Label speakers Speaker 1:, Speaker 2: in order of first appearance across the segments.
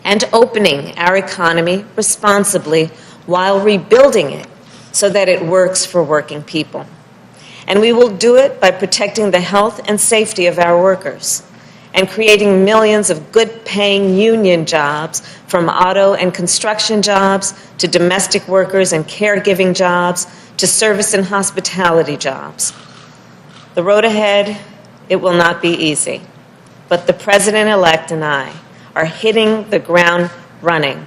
Speaker 1: and opening our economy responsibly while rebuilding it so that it works for working people. And we will do it by protecting the health and safety of our workers and creating millions of good-paying union jobs, from auto and construction jobs to domestic workers and caregiving jobs to service and hospitality jobs. The road ahead, it will not be easy, but the President-elect and I are hitting the ground running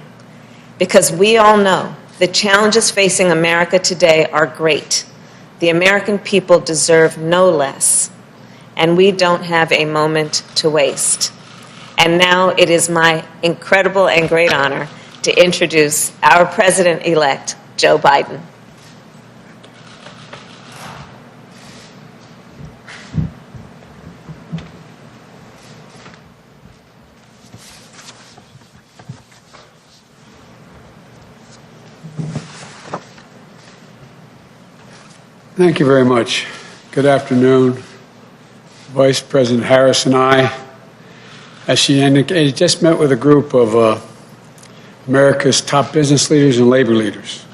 Speaker 1: because we all know the challenges facing America today are great. The American people deserve no less, and we don't have a moment to waste. And now it is my incredible and great honor to introduce our President-elect, Joe Biden.
Speaker 2: Thank you very much. Good afternoon. Vice President Harris and I, as she indicated, just met with a group of America's top business leaders and labor leaders.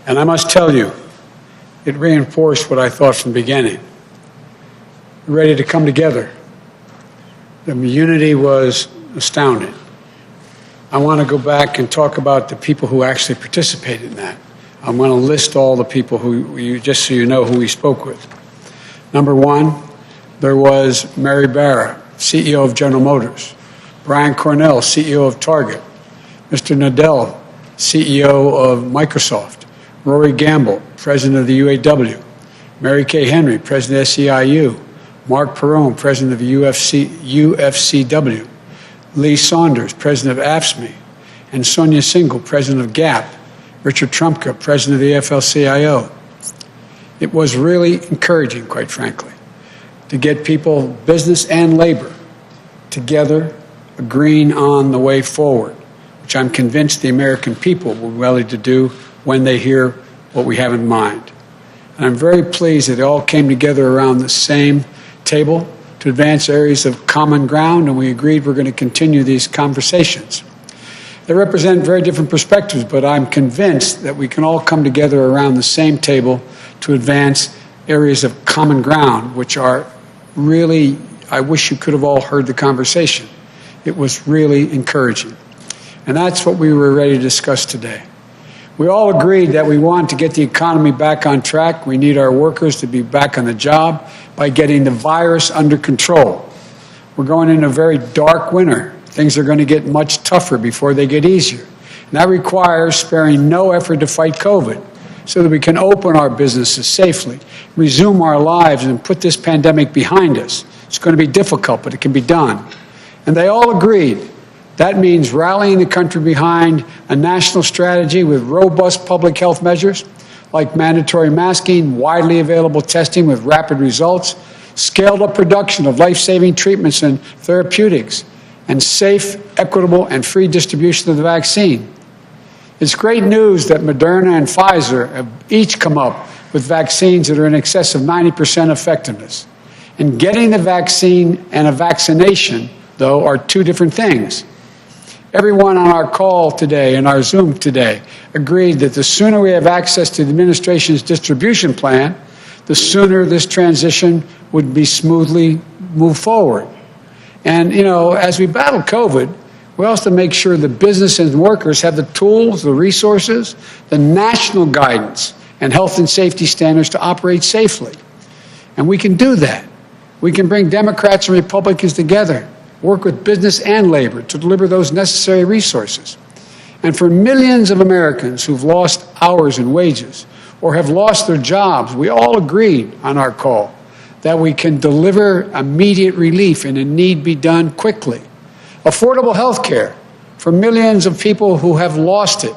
Speaker 2: And I must tell you, it reinforced what I thought from the beginning. We're ready to come together. The unity was astounding. I want to go back and talk about the people who actually participated in that. I'm going to list all the people who, just so you know who we spoke with. Number one, there was Mary Barra, CEO of General Motors, Brian Cornell, CEO of Target, Mr. Nadell, CEO of Microsoft, Rory Gamble, President of the UAW, Mary Kay Henry, President of SEIU, Mark Perone, President of the UFCW, Lee Saunders, President of AFSCME, and Sonia Singhal, President of GAP, Richard Trumka, President of the AFL-CIO. It was really encouraging, quite frankly, to get people, business and labor, together, agreeing on the way forward, which I'm convinced the American people will be ready to do when they hear what we have in mind. And I'm very pleased that they all came together around the same table to advance areas of common ground, and we agreed we're going to continue these conversations. They represent very different perspectives, but I'm convinced that we can all come together around the same table to advance areas of common ground, which are really, I wish you could have all heard the conversation. It was really encouraging. And that's what we were ready to discuss today. We all agreed that we want to get the economy back on track. We need our workers to be back on the job by getting the virus under control. We're going into a very dark winter. Things are going to get much tougher before they get easier. And that requires sparing no effort to fight COVID so that we can open our businesses safely, resume our lives, and put this pandemic behind us. It's going to be difficult, but it can be done. And they all agreed. That means rallying the country behind a national strategy with robust public health measures like mandatory masking, widely available testing with rapid results, scaled-up production of life-saving treatments and therapeutics, and safe, equitable, and free distribution of the vaccine. It's great news that Moderna and Pfizer have each come up with vaccines that are in excess of 90% effectiveness. And getting the vaccine and a vaccination, though, are two different things. Everyone on our call today and our Zoom today agreed that the sooner we have access to the administration's distribution plan, the sooner this transition would be smoothly moved forward. And, you know, as we battle COVID, we also make sure the business and workers have the tools, the resources, the national guidance, and health and safety standards to operate safely. And we can do that. We can bring Democrats and Republicans together, work with business and labor to deliver those necessary resources. And for millions of Americans who've lost hours and wages or have lost their jobs, we all agreed on our call that we can deliver immediate relief and a need be done quickly. Affordable health care for millions of people who have lost it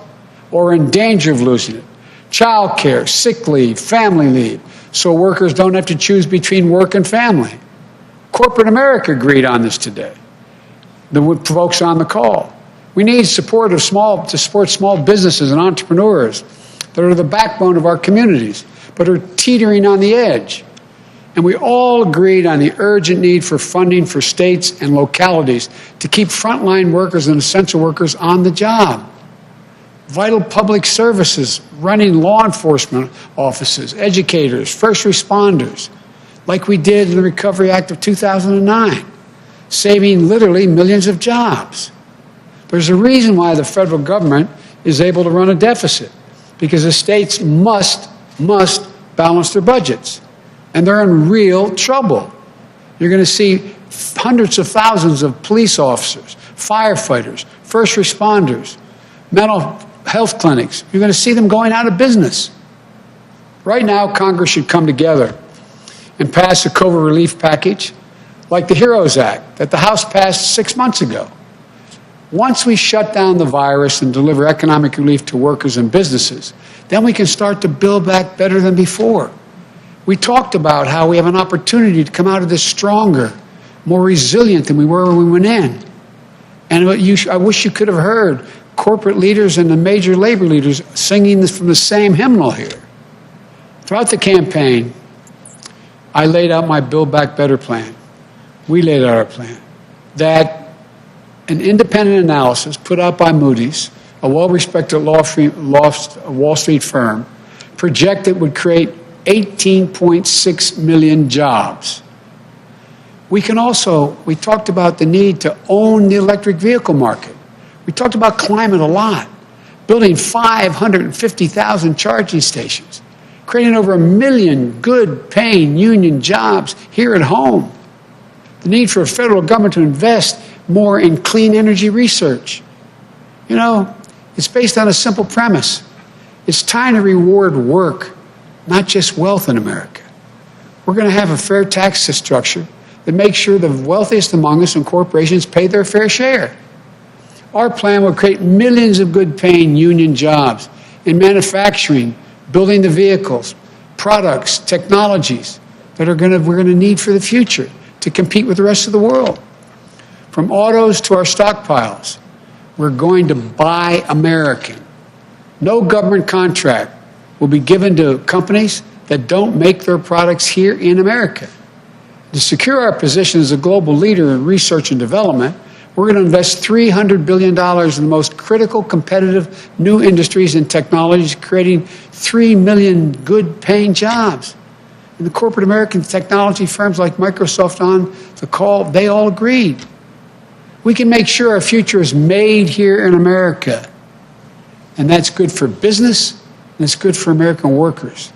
Speaker 2: or are in danger of losing it. Child care, sick leave, family leave, so workers don't have to choose between work and family. Corporate America agreed on this today, the folks on the call. We need support to support small businesses and entrepreneurs that are the backbone of our communities, but are teetering on the edge. And we all agreed on the urgent need for funding for states and localities to keep frontline workers and essential workers on the job. Vital public services, running law enforcement offices, educators, first responders, like we did in the Recovery Act of 2009, saving literally millions of jobs. There's a reason why the federal government is able to run a deficit, because the states must balance their budgets, and they're in real trouble. You're going to see hundreds of thousands of police officers, firefighters, first responders, mental health clinics. You're going to see them going out of business. Right now, Congress should come together and pass a COVID relief package like the HEROES Act that the House passed 6 months ago. Once we shut down the virus and deliver economic relief to workers and businesses, then we can start to build back better than before. We talked about how we have an opportunity to come out of this stronger, more resilient than we were when we went in. And I wish you could have heard corporate leaders and the major labor leaders singing this from the same hymnal here. Throughout the campaign, I laid out my Build Back Better plan. We laid out our plan. That an independent analysis put out by Moody's, a well-respected Wall Street firm, projected would create 18.6 million jobs. We talked about the need to own the electric vehicle market. We talked about climate a lot, building 550,000 charging stations, creating over 1 million good-paying union jobs here at home. The need for a federal government to invest more in clean energy research. You know, it's based on a simple premise. It's time to reward work, not just wealth in America. We're going to have a fair tax structure that makes sure the wealthiest among us and corporations pay their fair share. Our plan will create millions of good-paying union jobs in manufacturing, building the vehicles, products, technologies that we're going to need for the future to compete with the rest of the world. From autos to our stockpiles, we're going to buy American. No government contract will be given to companies that don't make their products here in America. To secure our position as a global leader in research and development, we're going to invest $300 billion in the most critical, competitive new industries and technologies, creating 3 million good-paying jobs. And the corporate American technology firms like Microsoft on the call, they all agreed. We can make sure our future is made here in America. And that's good for business, and it's good for American workers.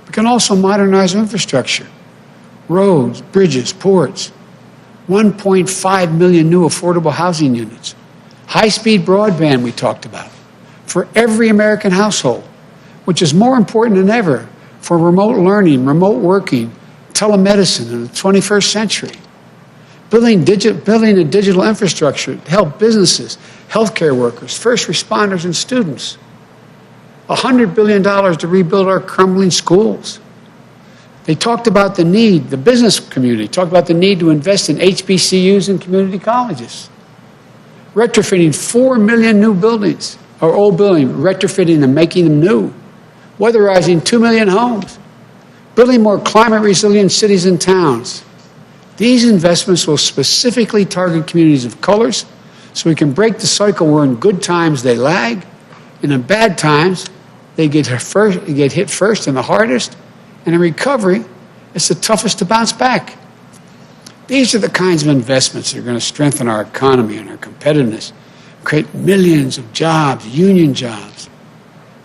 Speaker 2: We can also modernize our infrastructure. Roads, bridges, ports, 1.5 million new affordable housing units, high-speed broadband we talked about, for every American household, which is more important than ever for remote learning, remote working, telemedicine in the 21st century. Building a digital infrastructure to help businesses, healthcare workers, first responders, and students. $100 billion to rebuild our crumbling schools. They talked about the need, the business community talked about the need to invest in HBCUs and community colleges. Retrofitting 4 million new buildings, or old buildings, retrofitting them, making them new. Weatherizing 2 million homes. Building more climate-resilient cities and towns. These investments will specifically target communities of colors so we can break the cycle where in good times they lag, and in bad times they get hit first and the hardest, and in recovery, it's the toughest to bounce back. These are the kinds of investments that are going to strengthen our economy and our competitiveness, create millions of jobs, union jobs.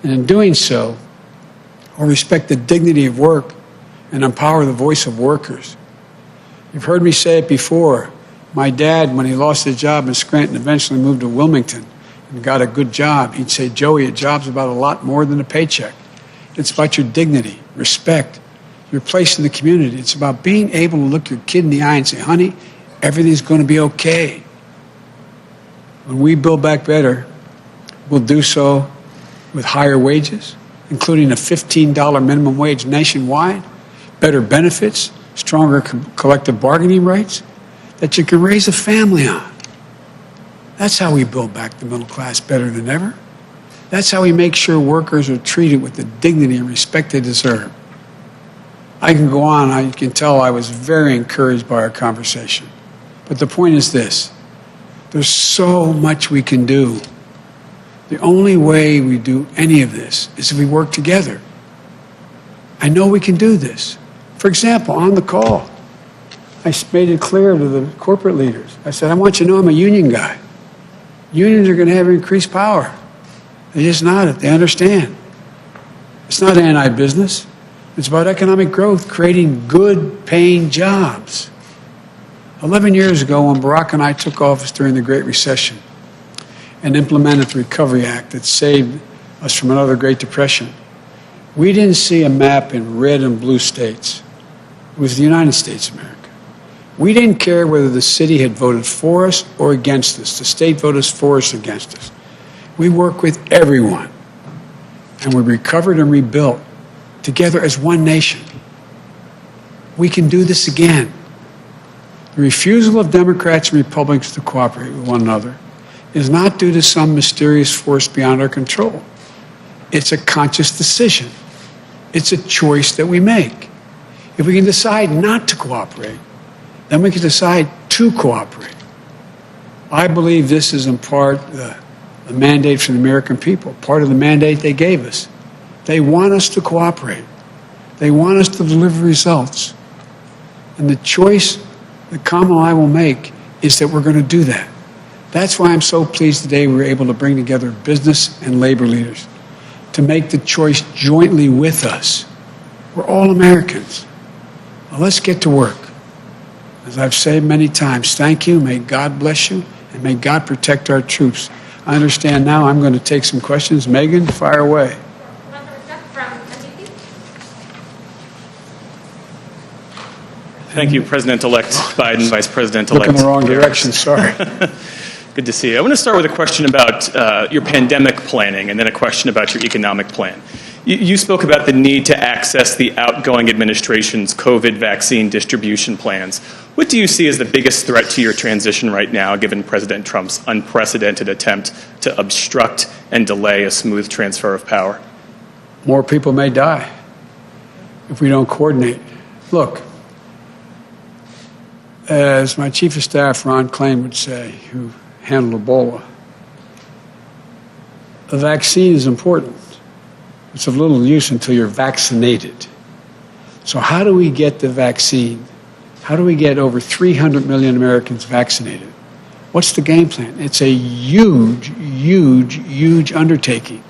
Speaker 2: And in doing so, we'll respect the dignity of work and empower the voice of workers. You've heard me say it before. My dad, when he lost his job in Scranton, eventually moved to Wilmington and got a good job. He'd say, Joey, a job's about a lot more than a paycheck. It's about your dignity, respect, your place in the community. It's about being able to look your kid in the eye and say, honey, everything's going to be okay. When we build back better, we'll do so with higher wages, including a $15 minimum wage nationwide, better benefits, stronger collective bargaining rights that you can raise a family on. That's how we build back the middle class better than ever. That's how we make sure workers are treated with the dignity and respect they deserve. I can go on. You can tell I was very encouraged by our conversation. But the point is this. There's so much we can do. The only way we do any of this is if we work together. I know we can do this. For example, on the call, I made it clear to the corporate leaders. I said, I want you to know I'm a union guy. Unions are going to have increased power. They just nodded. They understand. It's not anti-business. It's about economic growth, creating good paying jobs. 11 years ago, when Barack and I took office during the Great Recession and implemented the Recovery Act that saved us from another Great Depression, we didn't see a map in red and blue states. It was the United States of America. We didn't care whether the city had voted for us or against us. The state voted for us or against us. We worked with everyone, and we recovered and rebuilt together as one nation. We can do this again. The refusal of Democrats and Republicans to cooperate with one another is not due to some mysterious force beyond our control. It's a conscious decision. It's a choice that we make. If we can decide not to cooperate, then we can decide to cooperate. I believe this is in part the mandate from the American people, part of the mandate they gave us. They want us to cooperate. They want us to deliver results. And the choice that Kamala and I will make is that we're going to do that. That's why I'm so pleased today we were able to bring together business and labor leaders to make the choice jointly with us. We're all Americans. Now let's get to work. As I've said many times, thank you, may God bless you, and may God protect our troops. I understand now I'm going to take some questions. Megan, fire away.
Speaker 3: Thank you, President-elect Biden, Vice President-elect.
Speaker 2: Look in the wrong direction, sorry.
Speaker 3: Good to see you. I want to start with a question about your pandemic planning and then a question about your economic plan. You spoke about the need to access the outgoing administration's COVID vaccine distribution plans. What do you see as the biggest threat to your transition right now, given President Trump's unprecedented attempt to obstruct and delay a smooth transfer of power?
Speaker 2: More people may die if we don't coordinate. Look, as my Chief of Staff, Ron Klain, would say, who handled Ebola, a vaccine is important. It's of little use until you're vaccinated. So how do we get the vaccine? How do we get over 300 million Americans vaccinated? What's the game plan? It's a huge, huge, huge undertaking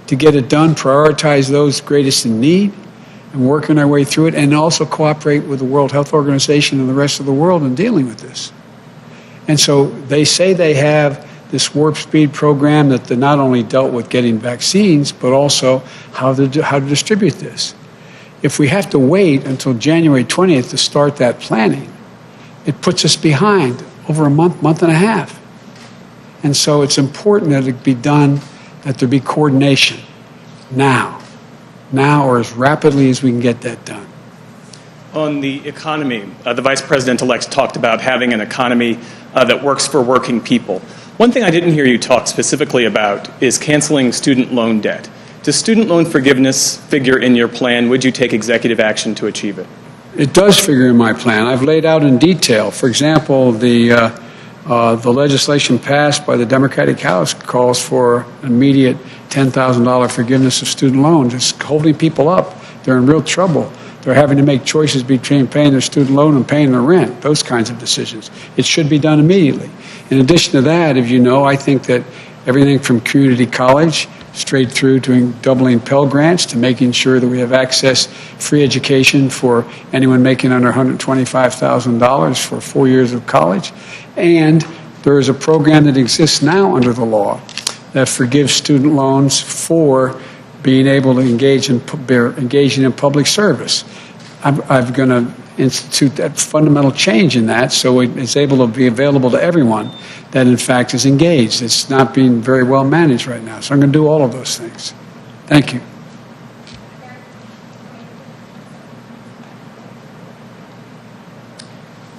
Speaker 2: to get it done, prioritize those greatest in need, and working our way through it, and also cooperate with the World Health Organization and the rest of the world in dealing with this. And so they say they have this warp speed program that not only dealt with getting vaccines, but also how to distribute this. If we have to wait until January 20th to start that planning, it puts us behind over a month, month and a half. And so it's important that it be done, that there be coordination now or as rapidly as we can get that done.
Speaker 3: On the economy, the Vice President-elect talked about having an economy that works for working people. One thing I didn't hear you talk specifically about is canceling student loan debt. Does student loan forgiveness figure in your plan? Would you take executive action to achieve it?
Speaker 2: It does figure in my plan. I've laid out in detail. For example, the legislation passed by the Democratic House calls for immediate $10,000 forgiveness of student loans. It's holding people up. They're in real trouble. They're having to make choices between paying their student loan and paying their rent, those kinds of decisions. It should be done immediately. In addition to that, as you know, I think that everything from community college straight through to doubling Pell Grants to making sure that we have access, free education for anyone making under $125,000 for 4 years of college. And there is a program that exists now under the law that forgives student loans for being able to engaging in public service. I'm going to institute that fundamental change in that so it's able to be available to everyone that in fact is engaged. It's not being very well managed right now. So I'm going to do all of those things. Thank you.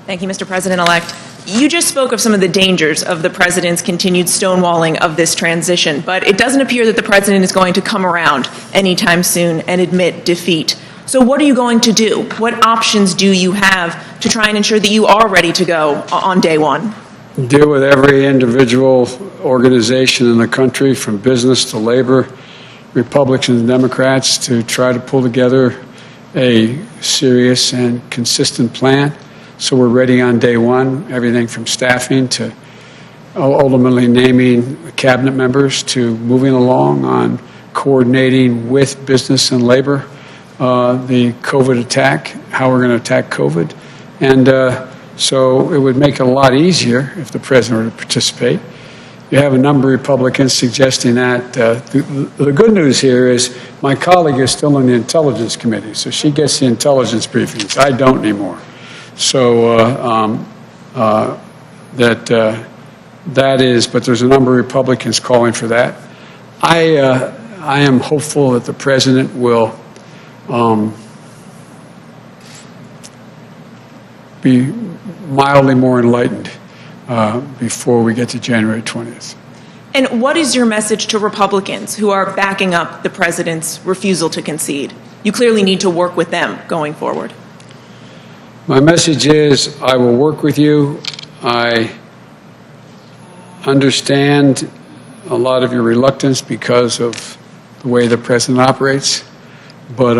Speaker 4: Thank you, Mr. President-elect. You just spoke of some of the dangers of the president's continued stonewalling of this transition, but it doesn't appear that the president is going to come around anytime soon and admit defeat. So what are you going to do? What options do you have to try and ensure that you are ready to go on day one?
Speaker 2: Deal with every individual organization in the country, from business to labor, Republicans and Democrats, to try to pull together a serious and consistent plan so we're ready on day one, everything from staffing to ultimately naming cabinet members to moving along on coordinating with business and labor the COVID attack, how we're going to attack COVID. And so it would make it a lot easier if the president were to participate. You have a number of Republicans suggesting that. The good news here is my colleague is still in the Intelligence Committee, so she gets the intelligence briefings. I don't anymore. So that is, but there's a number of Republicans calling for that. I am hopeful that the president will be mildly more enlightened before we get to January 20th.
Speaker 4: And what is your message to Republicans who are backing up the president's refusal to concede? You clearly need to work with them going forward.
Speaker 2: My message is I will work with you. I understand a lot of your reluctance because of the way the president operates, but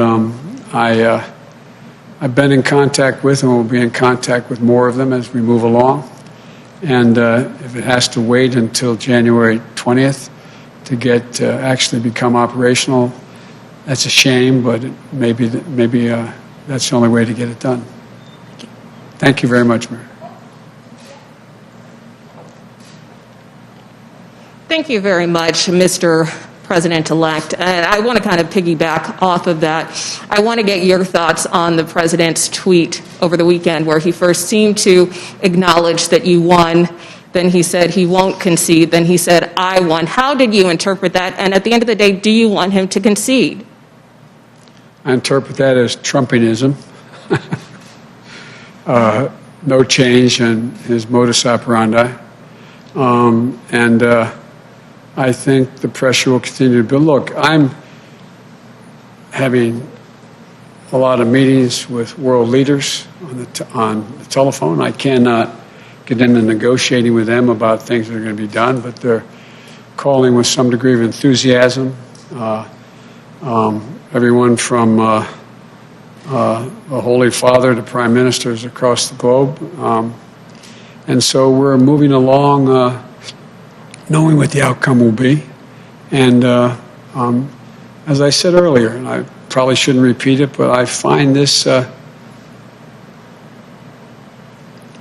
Speaker 2: I've been in contact with and will be in contact with more of them as we move along. And if it has to wait until January 20th to get actually become operational, that's a shame, but maybe that's the only way to get it done. Thank you very much, Mary.
Speaker 5: Thank you very much, Mr. President-elect. And I want to kind of piggyback off of that. I want to get your thoughts on the president's tweet over the weekend where he first seemed to acknowledge that you won. Then he said he won't concede. Then he said, I won. How did you interpret that? And at the end of the day, do you want him to concede?
Speaker 2: I interpret that as Trumpianism. No change in his modus operandi. I think the pressure will continue to build. Look, I'm having a lot of meetings with world leaders on the telephone. I cannot get into negotiating with them about things that are going to be done, but they're calling with some degree of enthusiasm. Everyone from the Holy Father to prime ministers across the globe. And so we're moving along knowing what the outcome will be. And as I said earlier, and I probably shouldn't repeat it, but I find this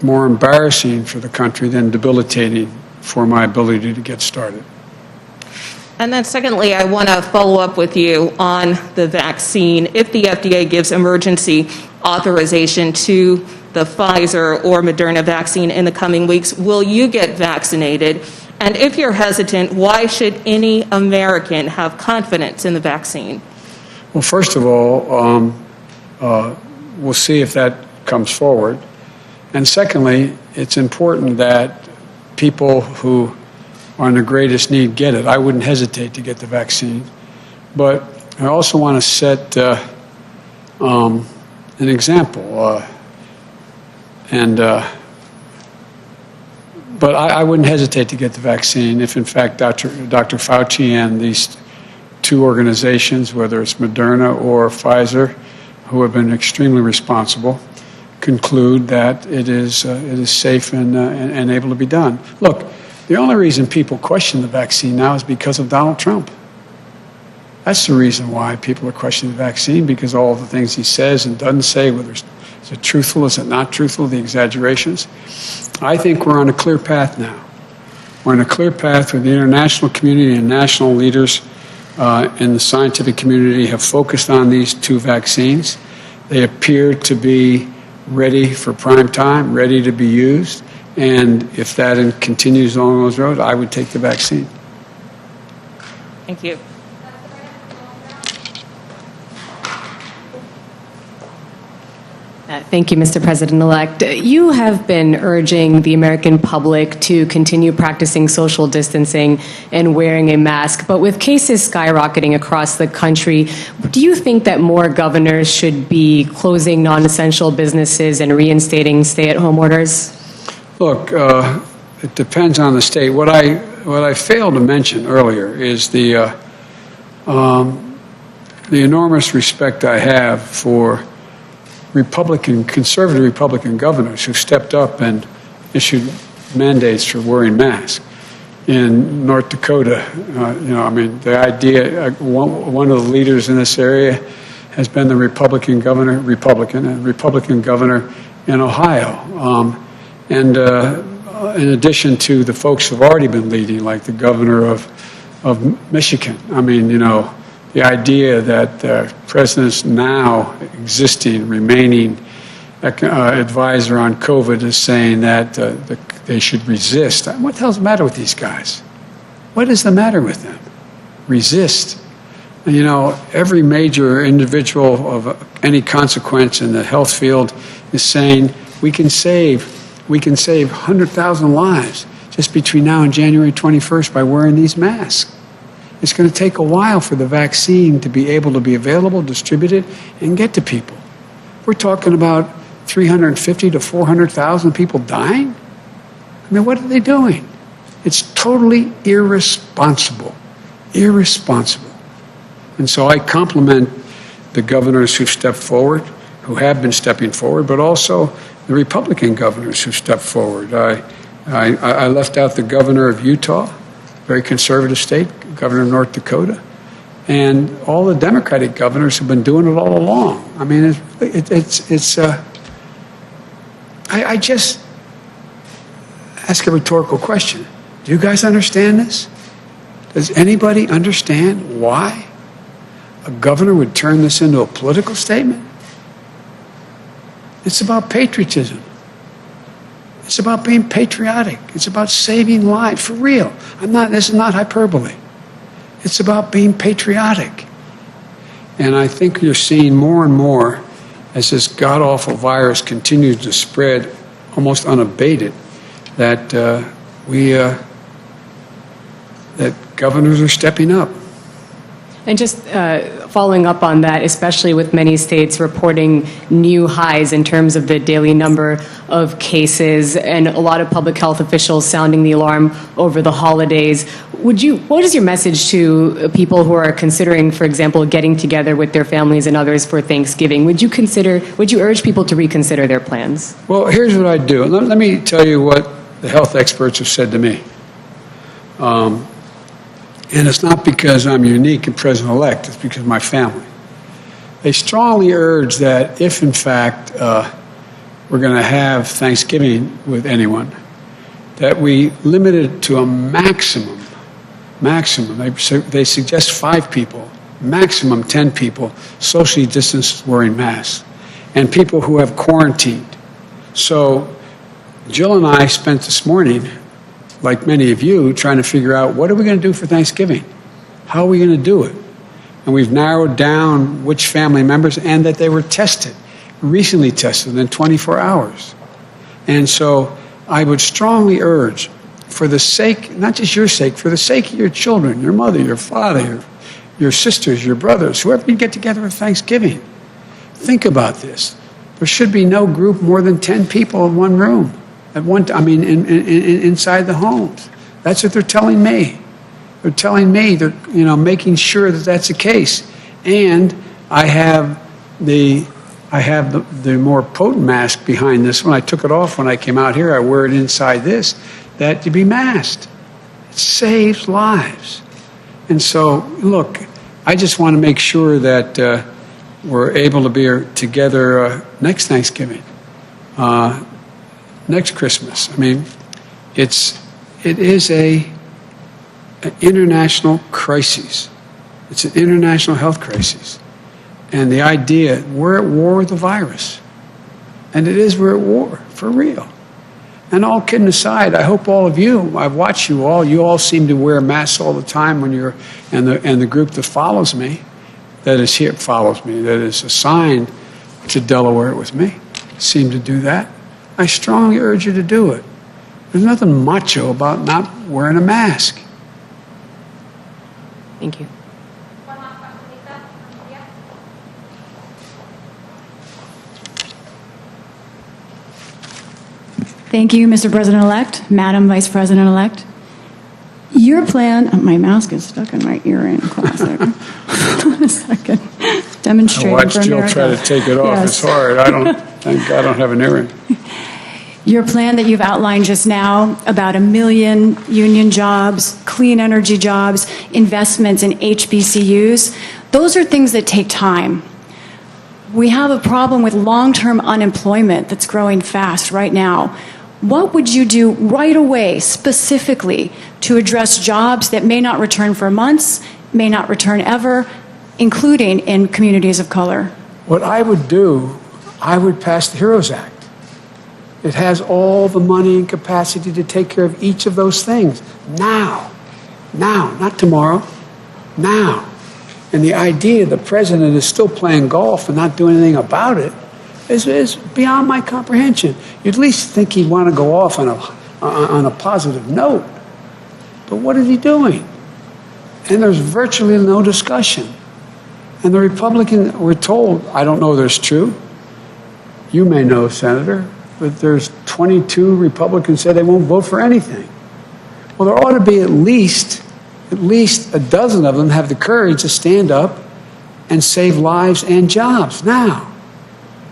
Speaker 2: more embarrassing for the country than debilitating for my ability to get started.
Speaker 5: And then secondly, I want to follow up with you on the vaccine. If the FDA gives emergency authorization to the Pfizer or Moderna vaccine in the coming weeks, will you get vaccinated? And if you're hesitant, why should any American have confidence in the vaccine?
Speaker 2: Well, first of all, we'll see if that comes forward. And secondly, it's important that people who are in the greatest need get it. I wouldn't hesitate to get the vaccine. But I also want to set an example. But I wouldn't hesitate to get the vaccine if, in fact, Dr. Fauci and these two organizations, whether it's Moderna or Pfizer, who have been extremely responsible, conclude that it is safe and able to be done. Look, the only reason people question the vaccine now is because of Donald Trump. That's the reason why people are questioning the vaccine, because all the things he says and doesn't say, whether is it truthful, is it not truthful, the exaggerations. I think we're on a clear path now. We're on a clear path where the international community and national leaders in the scientific community have focused on these two vaccines. They appear to be ready for prime time, ready to be used. And if that continues along those roads, I would take the vaccine.
Speaker 5: Thank you.
Speaker 6: Thank you, Mr. President-elect. You have been urging the American public to continue practicing social distancing and wearing a mask, but with cases skyrocketing across the country, do you think that more governors should be closing non-essential businesses and reinstating stay-at-home orders?
Speaker 2: Look, it depends on the state. What I failed to mention earlier is the enormous respect I have for conservative Republican governors who stepped up and issued mandates for wearing masks. In North Dakota, the idea, one of the leaders in this area has been the Republican governor in Ohio. In addition to the folks who've already been leading, like the governor of Michigan. The idea that the president's now remaining advisor on COVID is saying that they should resist. What the hell's the matter with these guys? What is the matter with them? Resist. Every major individual of any consequence in the health field is saying we can save 100,000 lives just between now and January 21st by wearing these masks. It's going to take a while for the vaccine to be able to be available, distributed, and get to people. We're talking about 350 to 400,000 people dying? What are they doing? It's totally irresponsible. Irresponsible. And so I compliment the governors who've stepped forward, who have been stepping forward, but also the Republican governors who stepped forward. I left out the governor of Utah, very conservative state, governor of North Dakota, and all the Democratic governors have been doing it all along. I just ask a rhetorical question. Do you guys understand this? Does anybody understand why a governor would turn this into a political statement? It's about patriotism. It's about being patriotic. It's about saving lives, for real. This is not hyperbole. It's about being patriotic. And I think you're seeing more and more as this god-awful virus continues to spread almost unabated that that governors are stepping up.
Speaker 6: And just following up on that, especially with many states reporting new highs in terms of the daily number of cases and a lot of public health officials sounding the alarm over the holidays, what is your message to people who are considering, for example, getting together with their families and others for Thanksgiving? Would you urge people to reconsider their plans?
Speaker 2: Well, here's what I do. Let me tell you what the health experts have said to me. And it's not because I'm unique and president-elect, it's because of my family. They strongly urge that if, in fact, we're going to have Thanksgiving with anyone, that we limit it to a maximum. They suggest 5 people, maximum 10 people, socially distanced wearing masks, and people who have quarantined. So Jill and I spent this morning, like many of you, trying to figure out what are we going to do for Thanksgiving? How are we going to do it? And we've narrowed down which family members and that they were tested, recently tested in 24 hours. And so I would strongly urge, for the sake, not just your sake, for the sake of your children, your mother, your father, your sisters, your brothers, whoever you get together for Thanksgiving, think about this. There should be no group more than 10 people in one room. Inside the homes. That's what they're telling me. They're telling me they're making sure that that's the case. And I have the more potent mask behind this one. I took it off when I came out here. I wear it inside this. That to be masked. It saves lives. And so, look, I just want to make sure that we're able to be together next Thanksgiving. Next Christmas. It is an international crisis. It's an international health crisis. And the idea, we're at war with the virus. And it is, we're at war, for real. And all kidding aside, I hope all of you, I've watched you all seem to wear masks all the time when you're, and the group that follows me, that is assigned to Delaware with me. seem to do that. I strongly urge you to do it. There's nothing macho about not wearing a mask.
Speaker 6: Thank you.
Speaker 7: Thank you, Mr. President-elect, Madam Vice President-elect. Your plan, oh, my mask is stuck in my ear in classic. Hold on a second.
Speaker 2: I
Speaker 7: Demonstrating
Speaker 2: watched
Speaker 7: for
Speaker 2: Jill
Speaker 7: America.
Speaker 2: try to take it off.
Speaker 7: Yes.
Speaker 2: It's hard. Thank God I don't have an earring.
Speaker 7: Your plan that you've outlined just now about 1 million union jobs, clean energy jobs, investments in HBCUs, those are things that take time. We have a problem with long-term unemployment that's growing fast right now. What would you do right away, specifically, to address jobs that may not return for months, may not return ever, including in communities of color?
Speaker 2: What I would do, I would pass the HEROES Act. It has all the money and capacity to take care of each of those things now. Now, not tomorrow. Now. And the idea the president is still playing golf and not doing anything about it is beyond my comprehension. You'd at least think he'd want to go off on a positive note. But what is he doing? And there's virtually no discussion. And the Republicans, we're told, I don't know if this is true. You may know, Senator, but there's 22 Republicans say they won't vote for anything. Well, there ought to be at least a dozen of them have the courage to stand up and save lives and jobs now.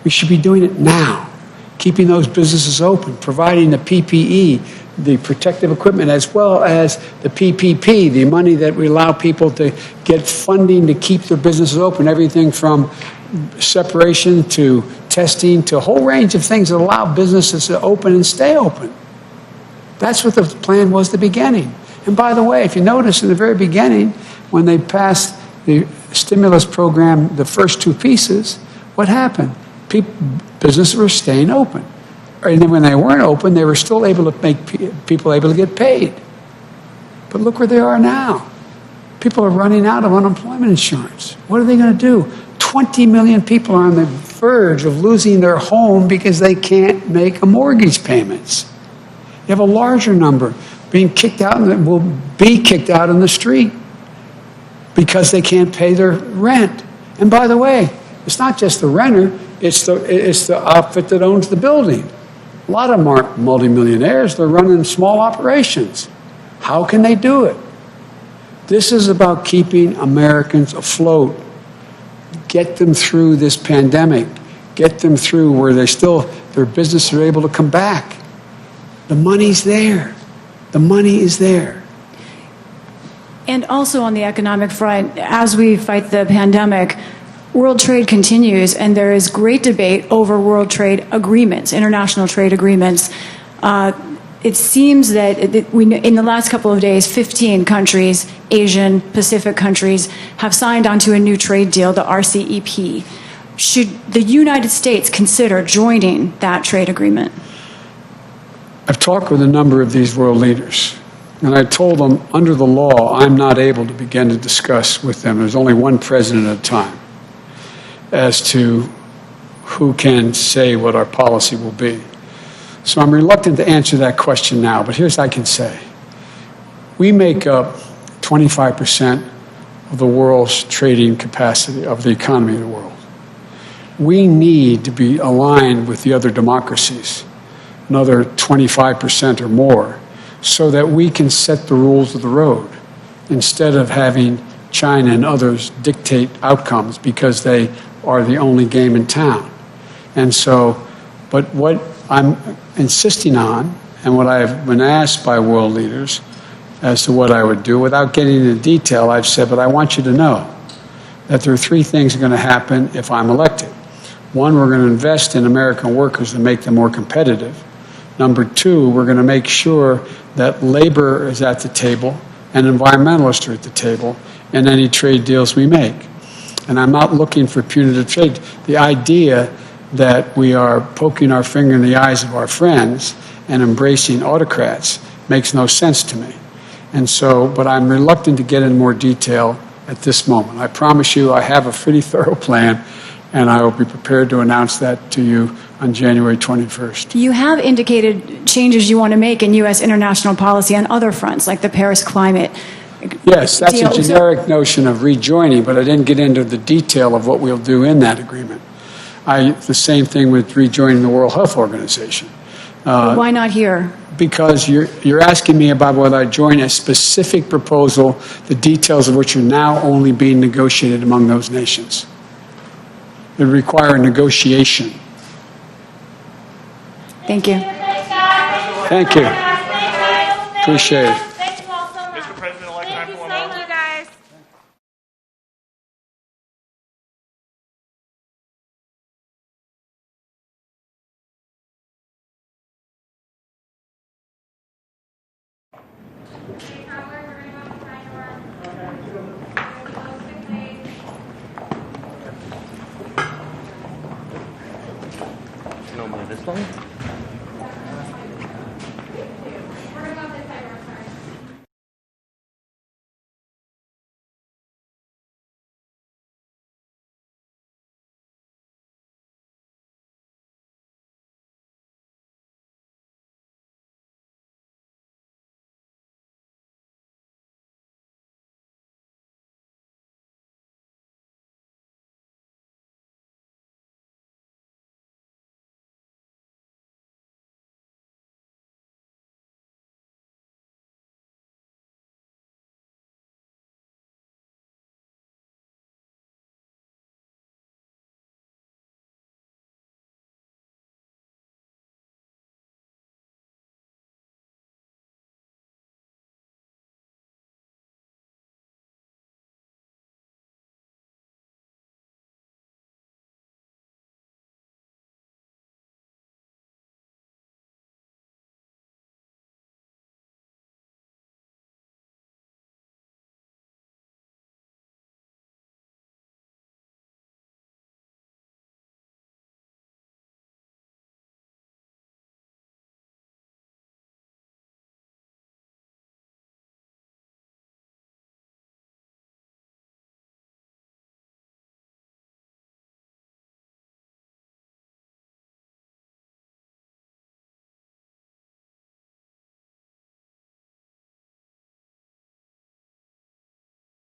Speaker 2: We should be doing it now, keeping those businesses open, providing the PPE, the protective equipment, as well as the PPP, the money that we allow people to get funding to keep their businesses open, everything from separation to testing to a whole range of things that allow businesses to open and stay open. That's what the plan was at the beginning. And by the way, if you notice in the very beginning, when they passed the stimulus program, the first two pieces, what happened? Businesses were staying open. And then when they weren't open, they were still able to make people able to get paid. But look where they are now. People are running out of unemployment insurance. What are they going to do? 20 million people are on the verge of losing their home because they can't make a mortgage payments. You have a larger number being kicked out and will be kicked out in the street because they can't pay their rent. And by the way, it's not just the renter, it's the outfit that owns the building. A lot of them aren't multimillionaires, they're running small operations. How can they do it? This is about keeping Americans afloat. Get them through this pandemic. Get them through where their businesses are able to come back. The money's there. The money is there.
Speaker 7: And also on the economic front, as we fight the pandemic, world trade continues, and there is great debate over world trade agreements, international trade agreements. It seems that in the last couple of days, 15 countries, Asian, Pacific countries, have signed onto a new trade deal, the RCEP. Should the United States consider joining that trade agreement?
Speaker 2: I've talked with a number of these world leaders, and I told them, under the law, I'm not able to begin to discuss with them. There's only one president at a time as to who can say what our policy will be. So I'm reluctant to answer that question now, but here's what I can say. We make up 25% of the world's trading capacity, of the economy of the world. We need to be aligned with the other democracies, another 25% or more, so that we can set the rules of the road instead of having China and others dictate outcomes because they are the only game in town. And so, but what I'm insisting on, and what I've been asked by world leaders as to what I would do, without getting into detail, I've said, but I want you to know that there are three things that are going to happen if I'm elected. One, we're going to invest in American workers and make them more competitive. Number two, we're going to make sure that labor is at the table and environmentalists are at the table in any trade deals we make. And I'm not looking for punitive trade. The idea that we are poking our finger in the eyes of our friends and embracing autocrats makes no sense to me. And so, but I'm reluctant to get into more detail at this moment. I promise you I have a pretty thorough plan, and I will be prepared to announce that to you on January 21st.
Speaker 7: You have indicated changes you want to make in U.S. international policy on other fronts, like the Paris climate.
Speaker 2: Yes, that's
Speaker 7: deal.
Speaker 2: a generic notion of rejoining, but I didn't get into the detail of what we'll do in that agreement. The same thing with rejoining the World Health Organization.
Speaker 7: Why not here?
Speaker 2: Because you're asking me about whether I join a specific proposal, the details of which are now only being negotiated among those nations. It would require negotiation.
Speaker 7: Thank you.
Speaker 2: Thank you. Appreciate it.
Speaker 8: Thank you all so much.
Speaker 3: Mr. President-elect,
Speaker 8: Thank
Speaker 3: time
Speaker 8: you,
Speaker 3: for one
Speaker 8: thank
Speaker 3: more.
Speaker 8: you, guys.
Speaker 9: Normally this long?